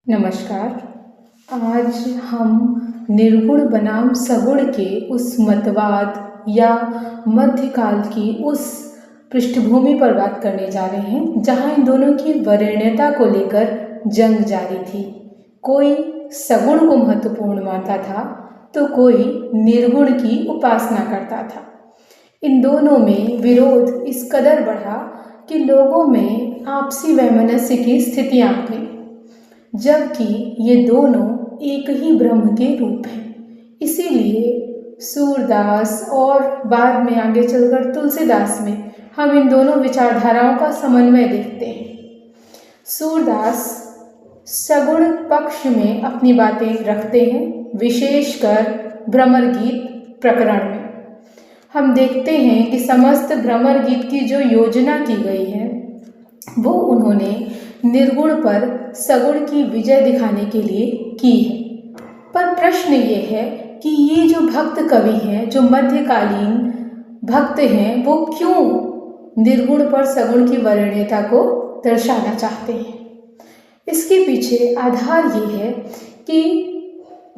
नमस्कार। आज हम निर्गुण बनाम सगुण के उस मतवाद या मध्यकाल की उस पृष्ठभूमि पर बात करने जा रहे हैं जहां इन दोनों की वरेण्यता को लेकर जंग जारी थी। कोई सगुण को महत्वपूर्ण मानता था तो कोई निर्गुण की उपासना करता था। इन दोनों में विरोध इस कदर बढ़ा कि लोगों में आपसी वैमनस्य की स्थितियां आ गई, जबकि ये दोनों एक ही ब्रह्म के रूप हैं। इसीलिए सूरदास और बाद में आगे चलकर तुलसीदास में हम इन दोनों विचारधाराओं का समन्वय देखते हैं। सूरदास सगुण पक्ष में अपनी बातें रखते हैं, विशेषकर भ्रमर गीत प्रकरण में। हम देखते हैं कि समस्त भ्रमर गीत की जो योजना की गई है वो उन्होंने निर्गुण पर सगुण की विजय दिखाने के लिए की है। पर प्रश्न ये है कि ये जो भक्त कवि हैं, जो मध्यकालीन भक्त हैं, वो क्यों निर्गुण पर सगुण की वरेण्यता को दर्शाना चाहते हैं। इसके पीछे आधार ये है कि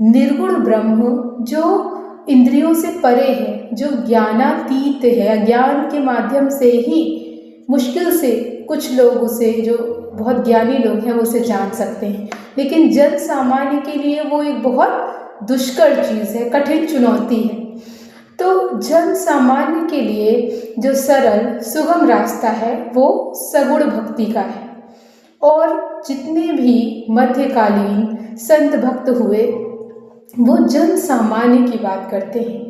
निर्गुण ब्रह्म जो इंद्रियों से परे है, जो ज्ञानातीत है, ज्ञान के माध्यम से ही मुश्किल से कुछ लोग उसे, जो बहुत ज्ञानी लोग हैं, वो उसे जान सकते हैं, लेकिन जन सामान्य के लिए वो एक बहुत दुष्कर चीज़ है, कठिन चुनौती है। तो जन सामान्य के लिए जो सरल सुगम रास्ता है वो सगुण भक्ति का है। और जितने भी मध्यकालीन संत भक्त हुए वो जन सामान्य की बात करते हैं।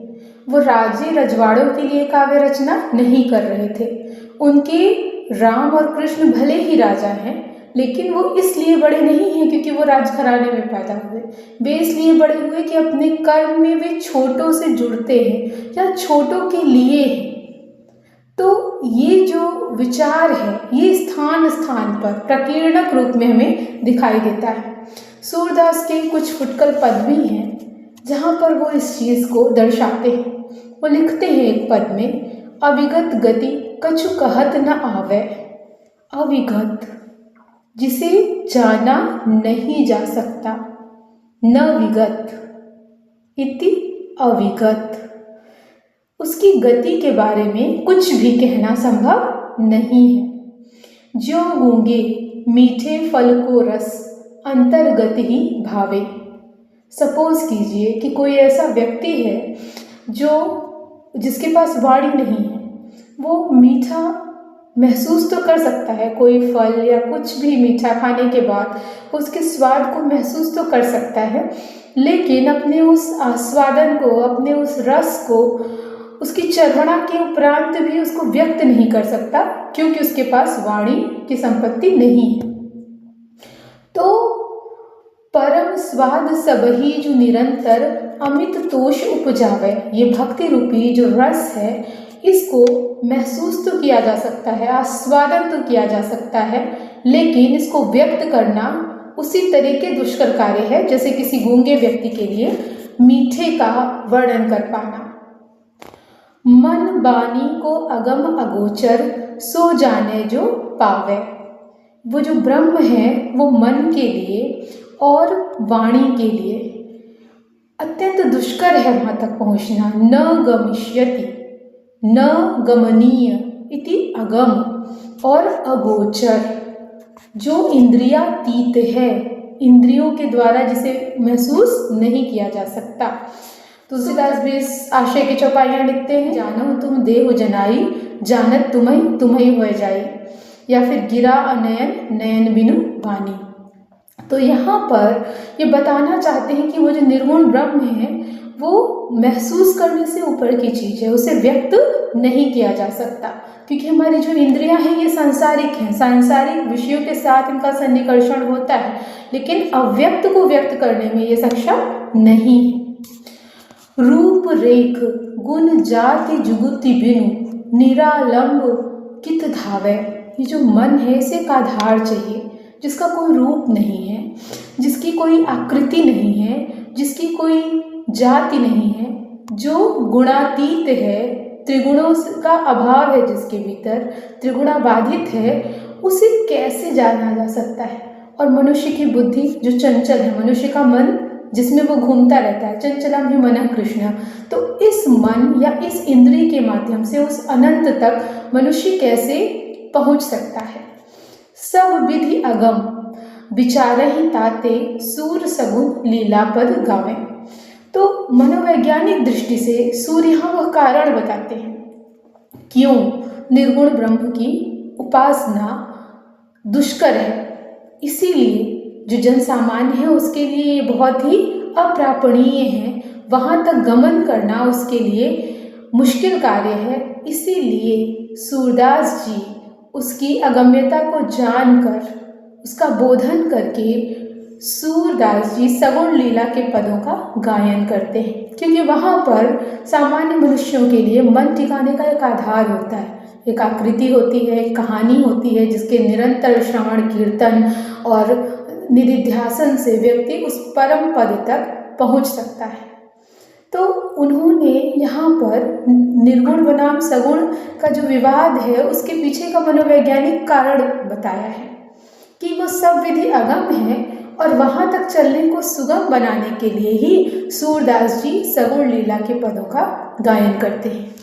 वो राज्य रजवाड़ों के लिए काव्य रचना नहीं कर रहे थे। उनके राम और कृष्ण भले ही राजा हैं, लेकिन वो इसलिए बड़े नहीं हैं क्योंकि वो राजघराने में पैदा हुए। वे इसलिए बड़े हुए कि अपने कर्म में वे छोटों से जुड़ते हैं या छोटों के लिए हैं। तो ये जो विचार है ये स्थान स्थान पर प्रकीर्णक रूप में हमें दिखाई देता है। सूरदास के कुछ फुटकल पद भी हैं जहाँ पर वो इस चीज़ को दर्शाते हैं। वो लिखते हैं एक पद में, अविगत गति कछु कहत न आवे। अविगत, जिसे जाना नहीं जा सकता, न विगत इति अविगत, उसकी गति के बारे में कुछ भी कहना संभव नहीं है। जो गूंगे मीठे फल को रस अंतर्गत ही भावे। सपोज कीजिए कि कोई ऐसा व्यक्ति है जिसके पास वाणी नहीं है, वो मीठा महसूस तो कर सकता है, कोई फल या कुछ भी मीठा खाने के बाद उसके स्वाद को महसूस तो कर सकता है, लेकिन अपने उस आस्वादन को, अपने उस रस को, उसकी चर्वणा के उपरांत भी उसको व्यक्त नहीं कर सकता क्योंकि उसके पास वाणी की संपत्ति नहीं है। तो परम स्वाद सबही जो निरंतर अमित तोष उपजावे, ये भक्ति रूपी जो रस है इसको महसूस तो किया जा सकता है, आस्वादन तो किया जा सकता है, लेकिन इसको व्यक्त करना उसी तरीके दुष्कर कार्य है जैसे किसी गूंगे व्यक्ति के लिए मीठे का वर्णन कर पाना। मन बानी को अगम अगोचर सो जाने जो पावे। वो जो ब्रह्म है वो मन के लिए और वाणी के लिए अत्यंत दुष्कर है वहाँ तक पहुँचना। न गमिष्यति, न गमनीय इति अगम, और अगोचर जो इंद्रियातीत है, इंद्रियों के द्वारा जिसे महसूस नहीं किया जा सकता। तुलसीदास भी इस आशय की चौपाइयाँ लिखते हैं, जानो तुम देहु जनाई, जानत तुम्हें तुम्हें हो जाई, या फिर गिरा अनयन नयन बिनु वाणी। तो यहाँ पर ये बताना चाहते हैं कि वो जो निर्गुण ब्रह्म है वो महसूस करने से ऊपर की चीज़ है, उसे व्यक्त नहीं किया जा सकता क्योंकि हमारी जो इंद्रियां हैं ये सांसारिक हैं, सांसारिक विषयों के साथ इनका सन्निकर्षण होता है, लेकिन अव्यक्त को व्यक्त करने में ये सक्षम नहीं है। रूप रेख गुण जाति जुगुति बिनु निरालंब कित धावे। ये जो मन है इसे एक आधार चाहिए जिसका कोई रूप नहीं है, जिसकी कोई आकृति नहीं है, जिसकी कोई जाति नहीं है, जो गुणातीत है, त्रिगुणों का अभाव है, जिसके भीतर त्रिगुणाबाधित है, उसे कैसे जाना जा सकता है, और मनुष्य की बुद्धि जो चंचल है, मनुष्य का मन जिसमें वो घूमता रहता है, चंचलम ही मनः कृष्ण। तो इस मन या इस इंद्रिय के माध्यम से उस अनंत तक मनुष्य कैसे पहुंच सकता है। सब विधि अगम विचारहि ताते सूर सगुन लीला पद गावे। तो मनोवैज्ञानिक दृष्टि से सूर्य यहाँ वह कारण बताते हैं क्यों निर्गुण ब्रह्म की उपासना दुष्कर है। इसीलिए जो जन सामान्य है उसके लिए ये बहुत ही अप्रापणीय है, वहाँ तक गमन करना उसके लिए मुश्किल कार्य है। इसीलिए सूरदास जी उसकी अगम्यता को जानकर उसका बोधन करके सूरदास जी सगुण लीला के पदों का गायन करते हैं, क्योंकि वहाँ पर सामान्य मनुष्यों के लिए मन ठिकाने का एक आधार होता है, एक आकृति होती है, एक कहानी होती है जिसके निरंतर श्रवण कीर्तन और निधिध्यासन से व्यक्ति उस परम पद तक पहुँच सकता है। तो उन्होंने यहाँ पर निर्गुण बनाम सगुण का जो विवाद है उसके पीछे का मनोवैज्ञानिक कारण बताया है कि वो सब विधि अगम है और वहाँ तक चलने को सुगम बनाने के लिए ही सूरदास जी सगुण लीला के पदों का गायन करते हैं।